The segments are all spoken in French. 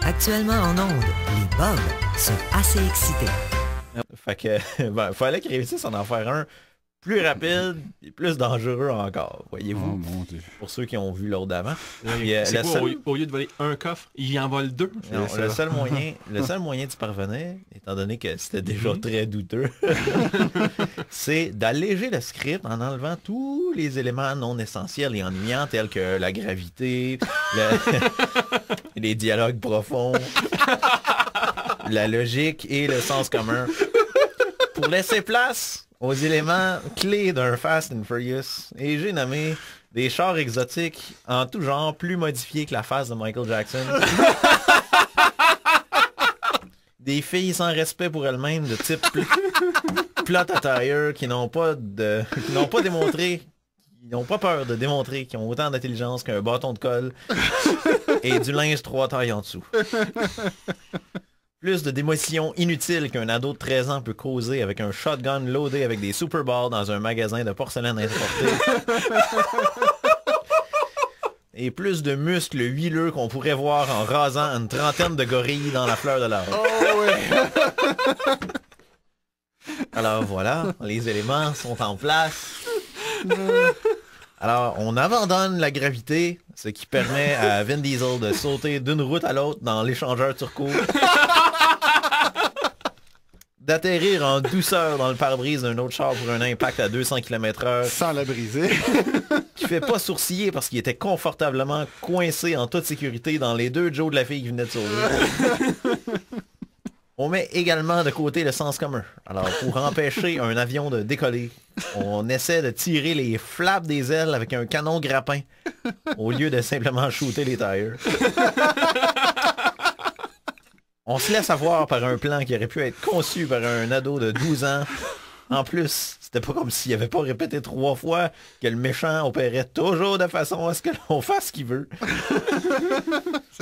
Actuellement en onde, les Bobs sont assez excités. Fait que, fallait qu'ils réussissent à en faire un plus rapide et plus dangereux encore, voyez-vous. Oh mon Dieu. Pour ceux qui ont vu l'autre d'avant. C'est quoi, au lieu de voler un coffre, il en vole deux? Non, le seul moyen d'y parvenir, étant donné que c'était déjà très douteux, c'est d'alléger le script en enlevant tous les éléments non essentiels et ennuyants tels que la gravité, les dialogues profonds, la logique et le sens commun, pour laisser place aux éléments clés d'un Fast and Furious. Et j'ai nommé des chars exotiques en tout genre, plus modifiés que la face de Michael Jackson. Des filles sans respect pour elles-mêmes, de type plot attire, qui n'ont pas démontré, qui n'ont pas peur de démontrer qu'ils ont autant d'intelligence qu'un bâton de colle et du linge 3 tailles en dessous. Plus de démolition inutile qu'un ado de 13 ans peut causer avec un shotgun loadé avec des Super Balls dans un magasin de porcelaine importée. Et plus de muscles huileux qu'on pourrait voir en rasant une trentaine de gorilles dans la fleur de l'âge. Oh ouais. Alors voilà, les éléments sont en place. Alors, on abandonne la gravité, ce qui permet à Vin Diesel de sauter d'une route à l'autre dans l'échangeur turco, d'atterrir en douceur dans le pare-brise d'un autre char pour un impact à 200 km/h, Sans la briser. qui fait pas sourciller parce qu'il était confortablement coincé en toute sécurité dans les deux Joe de la fille qui venait de sauver. On met également de côté le sens commun. Alors, pour empêcher un avion de décoller, on essaie de tirer les flaps des ailes avec un canon grappin, au lieu de simplement shooter les tires. On se laisse avoir par un plan qui aurait pu être conçu par un ado de 12 ans. En plus, c'était pas comme s'il avait pas répété 3 fois que le méchant opérait toujours de façon à ce que l'on fasse ce qu'il veut.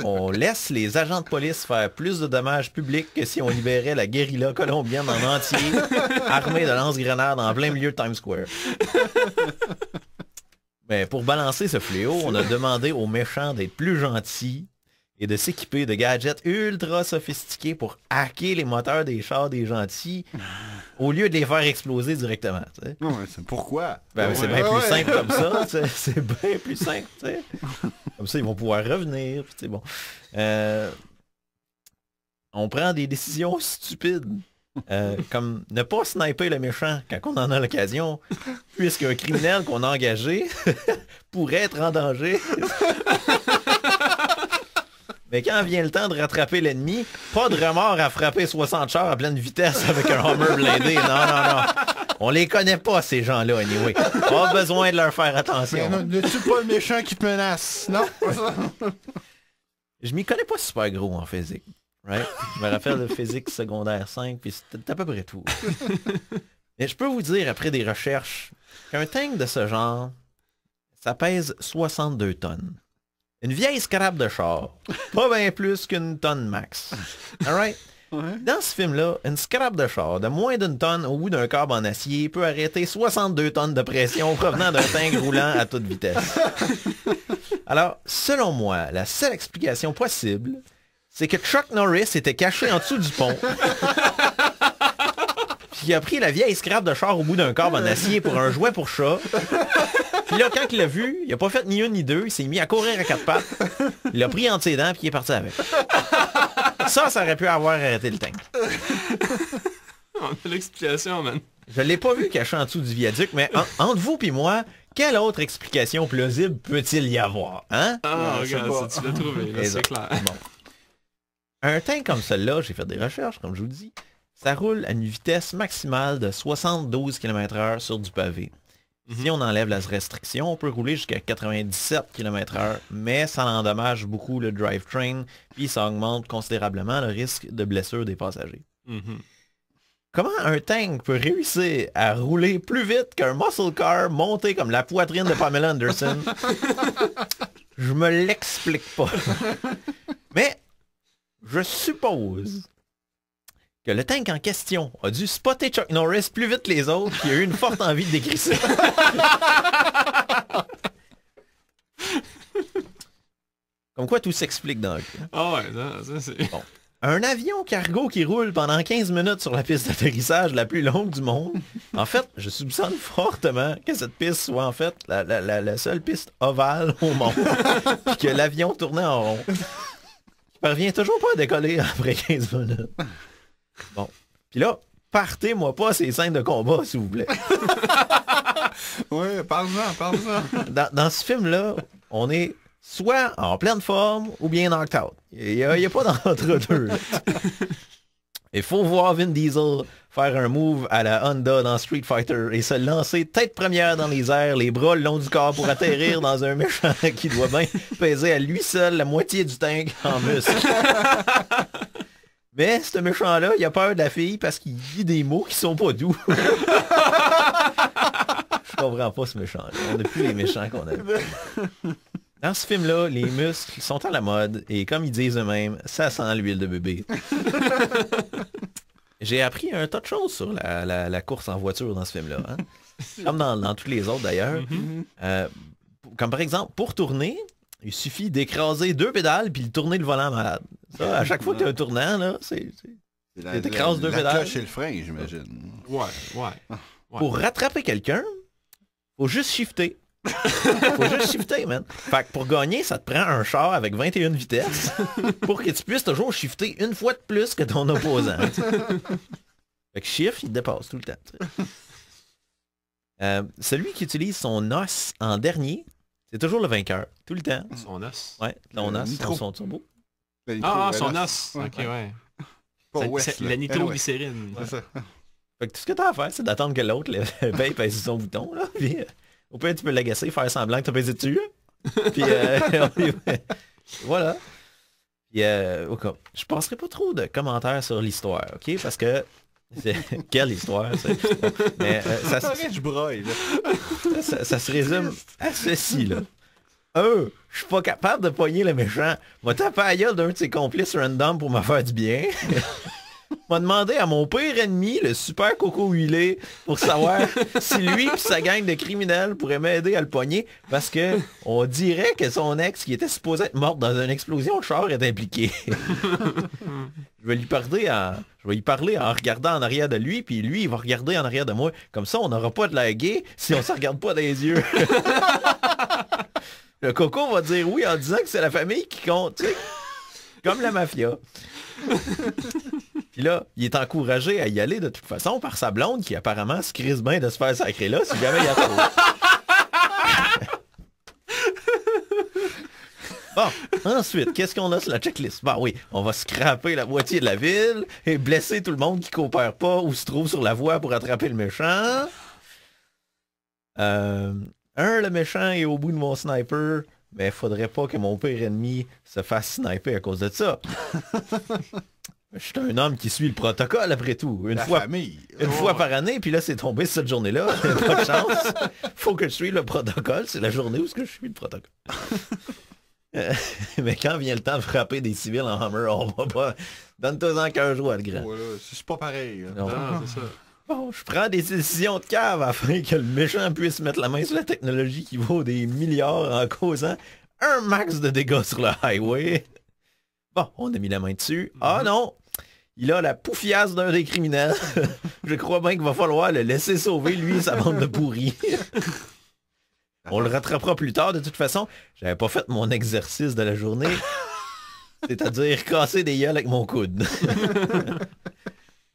On laisse les agents de police faire plus de dommages publics que si on libérait la guérilla colombienne en entier, armée de lance-grenades en plein milieu de Times Square. Mais pour balancer ce fléau, on a demandé aux méchants d'être plus gentils et de s'équiper de gadgets ultra sophistiqués pour hacker les moteurs des chars des gentils au lieu de les faire exploser directement. Tu sais. Ouais, c'est pourquoi? C'est bien plus simple comme ça. Tu sais. C'est bien plus simple. Tu sais. Comme ça, ils vont pouvoir revenir. Puis, tu sais, bon. On prend des décisions stupides. Comme ne pas sniper le méchant quand on en a l'occasion, puisqu'un criminel qu'on a engagé pourrait être en danger. Mais quand vient le temps de rattraper l'ennemi, pas de remords à frapper 60 chars à pleine vitesse avec un Hummer blindé. Non. On les connaît pas, ces gens-là, anyway. Pas besoin de leur faire attention. Ne tue pas le méchant qui te menace, non? Je m'y connais pas super gros en physique. Right? Je me rappelle de physique secondaire 5, puis c'était à peu près tout. Mais je peux vous dire, après des recherches, qu'un tank de ce genre, ça pèse 62 tonnes. Une vieille scrap de char, pas bien plus qu'une tonne max. Alright? Ouais. Dans ce film-là, une scrap de char de moins d'une tonne au bout d'un câble en acier peut arrêter 62 tonnes de pression provenant d'un tank roulant à toute vitesse. Alors, selon moi, la seule explication possible, c'est que Chuck Norris était caché en dessous du pont. Puis il a pris la vieille scrap de char au bout d'un câble en acier pour un jouet pour chat. Puis là, quand il l'a vu, il a pas fait ni une ni deux, il s'est mis à courir à quatre pattes. Il l'a pris entre ses dents, puis il est parti avec. Ça aurait pu avoir arrêté le tank. On a l'explication, man. Je l'ai pas vu caché en dessous du viaduc, mais entre vous et moi, quelle autre explication plausible peut-il y avoir? Hein? Ah, regarde, ça, tu l'as trouvé, là, c'est clair. Bon. Un tank comme celui-là, j'ai fait des recherches, comme je vous dis, ça roule à une vitesse maximale de 72 km/h sur du pavé. Si on enlève la restriction, on peut rouler jusqu'à 97 km/h, mais ça endommage beaucoup le drivetrain, puis ça augmente considérablement le risque de blessure des passagers. Comment un tank peut réussir à rouler plus vite qu'un muscle car monté comme la poitrine de Pamela Anderson? Je me l'explique pas. Mais je suppose que le tank en question a dû spotter Chuck Norris plus vite que les autres, qui a eu une forte envie de décrisser. Comme quoi tout s'explique dans le film. Ah ouais, ça c'est... Bon. Un avion cargo qui roule pendant 15 minutes sur la piste d'atterrissage la plus longue du monde. En fait, je soupçonne fortement que cette piste soit en fait la seule piste ovale au monde. Puis que l'avion tournait en rond. Il parvient toujours pas à décoller après 15 minutes. Bon. Puis là, partez-moi pas ces scènes de combat, s'il vous plaît. Ouais, parle-en. Dans ce film-là, on est soit en pleine forme ou bien knocked out. Il n'y a pas d'entre-deux. Il faut voir Vin Diesel faire un move à la Honda dans Street Fighter et se lancer tête première dans les airs, les bras le long du corps pour atterrir dans un méchant qui doit bien peser à lui seul la moitié du tank en muscle. Mais ce méchant-là, il a peur de la fille parce qu'il dit des mots qui sont pas doux. Je comprends pas ce méchant-là. On n'a plus les méchants qu'on avait. Dans ce film-là, les muscles sont à la mode et comme ils disent eux-mêmes, ça sent l'huile de bébé. J'ai appris un tas de choses sur la course en voiture dans ce film-là. Hein? Comme dans tous les autres d'ailleurs. Comme par exemple, pour tourner, il suffit d'écraser 2 pédales puis de tourner le volant malade. Ça, à chaque fois que tu as un tournant, là, t'écrases 2 pédales. La cloche et le frein, j'imagine. Ouais. Pour rattraper quelqu'un, faut juste shifter. Faut juste shifter, man. Fait que pour gagner, ça te prend un char avec 21 vitesses pour que tu puisses toujours shifter une fois de plus que ton opposant. Fait que shift, il te dépasse tout le temps. Celui qui utilise son os en dernier, c'est toujours le vainqueur. Tout le temps. Son os. Ouais, son os, son turbo. Son os. Ouais. Ok, ouais. Pas West, C'est là. la nitroglycérine. C'est ça. Fait que tout ce que t'as à faire, c'est d'attendre que l'autre paye pèse sur son bouton, là. Puis, au pire, tu peux l'agacer, faire semblant que t'as pesé dessus. Puis, voilà. Puis, je passerai pas trop de commentaires sur l'histoire, ok? Parce que... Quelle histoire, ça? Mais, Je broille, là. ça se résume à ceci, là. Je suis pas capable de pogner le méchant. M'a tapé à la gueule d'un de ses complices random pour me faire du bien. M'a demandé à mon pire ennemi, le super coco huilé, pour savoir si lui et sa gang de criminels pourraient m'aider à le pogner, parce que on dirait que son ex, qui était supposé être morte dans une explosion de char, est impliqué. Je vais lui parler en regardant en arrière de lui, puis lui, il va regarder en arrière de moi. Comme ça, on n'aura pas de la gay si on se regarde pas dans les yeux. Le coco va dire oui en disant que c'est la famille qui compte, tu sais. Comme la mafia. Puis là, il est encouragé à y aller de toute façon par sa blonde qui apparemment se crise bien de se faire sacrer là si jamais il y a trop. Bon, ensuite, qu'est-ce qu'on a sur la checklist? Bah oui, on va scraper la moitié de la ville et blesser tout le monde qui coopère pas ou se trouve sur la voie pour attraper le méchant. Le méchant est au bout de mon sniper, mais faudrait pas que mon pire ennemi se fasse sniper à cause de ça. Je suis un homme qui suit le protocole après tout. Une fois par année, puis là c'est tombé cette journée-là. Pas de chance. Faut que je suive le protocole. C'est la journée où je suis le protocole. Mais quand vient le temps de frapper des civils en Hummer, on va pas. Donne-toi-en qu'un jour à le grand. Voilà, c'est pas pareil. Non. C'est ça. Bon, je prends des décisions de cave afin que le méchant puisse mettre la main sur la technologie qui vaut des milliards en causant un max de dégâts sur le highway. Bon, on a mis la main dessus. Ah non! Il a la poufiasse d'un des criminels. Je crois bien qu'il va falloir le laisser sauver, lui et sa bande de pourris. On le rattrapera plus tard, de toute façon. J'avais pas fait mon exercice de la journée. C'est-à-dire casser des gueules avec mon coude.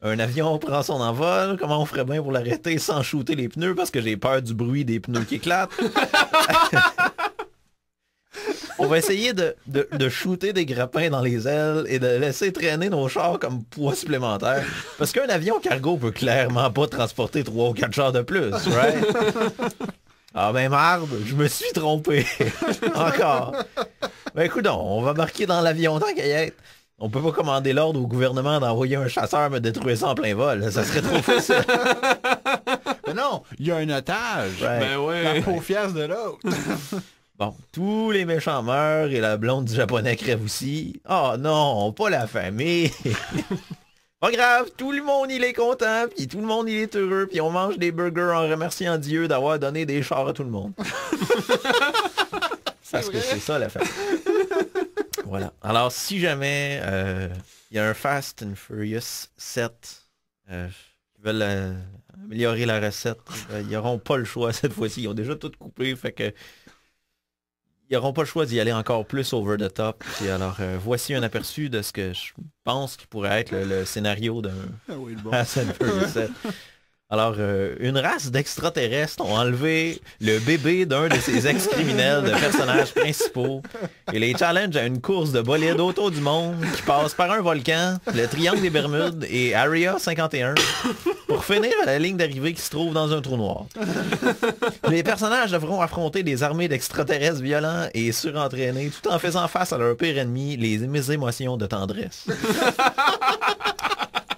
Un avion prend son envol, comment on ferait bien pour l'arrêter sans shooter les pneus parce que j'ai peur du bruit des pneus qui éclatent. On va essayer de shooter des grappins dans les ailes et de laisser traîner nos chars comme poids supplémentaire. Parce qu'un avion cargo peut clairement pas transporter 3 ou 4 chars de plus, right? Ah ben marde, je me suis trompé. Encore. Ben écoute, on va marquer dans l'avion tant qu'à y être. On peut pas commander l'ordre au gouvernement d'envoyer un chasseur me détruire ça en plein vol. Ça serait trop facile. Mais non, il y a un otage. Ouais. Ben ouais. La paufiasse de l'autre. Bon, tous les méchants meurent et la blonde du japonais crève aussi. Oh non, pas la famille. Pas grave, tout le monde il est content, puis tout le monde il est heureux, puis on mange des burgers en remerciant Dieu d'avoir donné des chars à tout le monde. Parce que c'est ça la famille. Voilà. Alors, si jamais il y a un Fast and Furious 7 qui veulent améliorer la recette, ils n'auront pas le choix cette fois-ci. Ils ont déjà tout coupé, fait que ils n'auront pas le choix d'y aller encore plus over the top. Et alors, voici un aperçu de ce que je pense qui pourrait être le scénario d'un Fast and Furious 7. Alors, une race d'extraterrestres ont enlevé le bébé d'un de ces ex-criminels de personnages principaux et les challenge à une course de bolide autour du monde qui passe par un volcan, le triangle des Bermudes et Area 51 pour finir à la ligne d'arrivée qui se trouve dans un trou noir. Les personnages devront affronter des armées d'extraterrestres violents et surentraînés tout en faisant face à leur pire ennemi, les émotions de tendresse.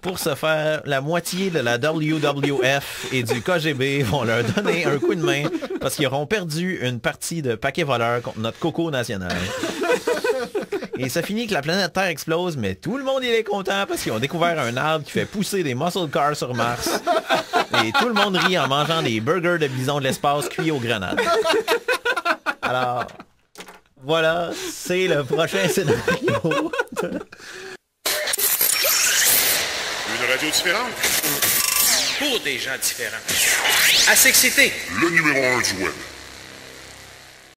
Pour ce faire, la moitié de la WWF et du KGB vont leur donner un coup de main parce qu'ils auront perdu une partie de paquet voleur contre notre coco national. Et ça finit que la planète Terre explose, mais tout le monde il est content parce qu'ils ont découvert un arbre qui fait pousser des muscle cars sur Mars. Et tout le monde rit en mangeant des burgers de bison de l'espace cuits aux grenades. Alors, voilà, c'est le prochain scénario. Une radio différente? Pour des gens différents. Assez excité. Le numéro 1 du web.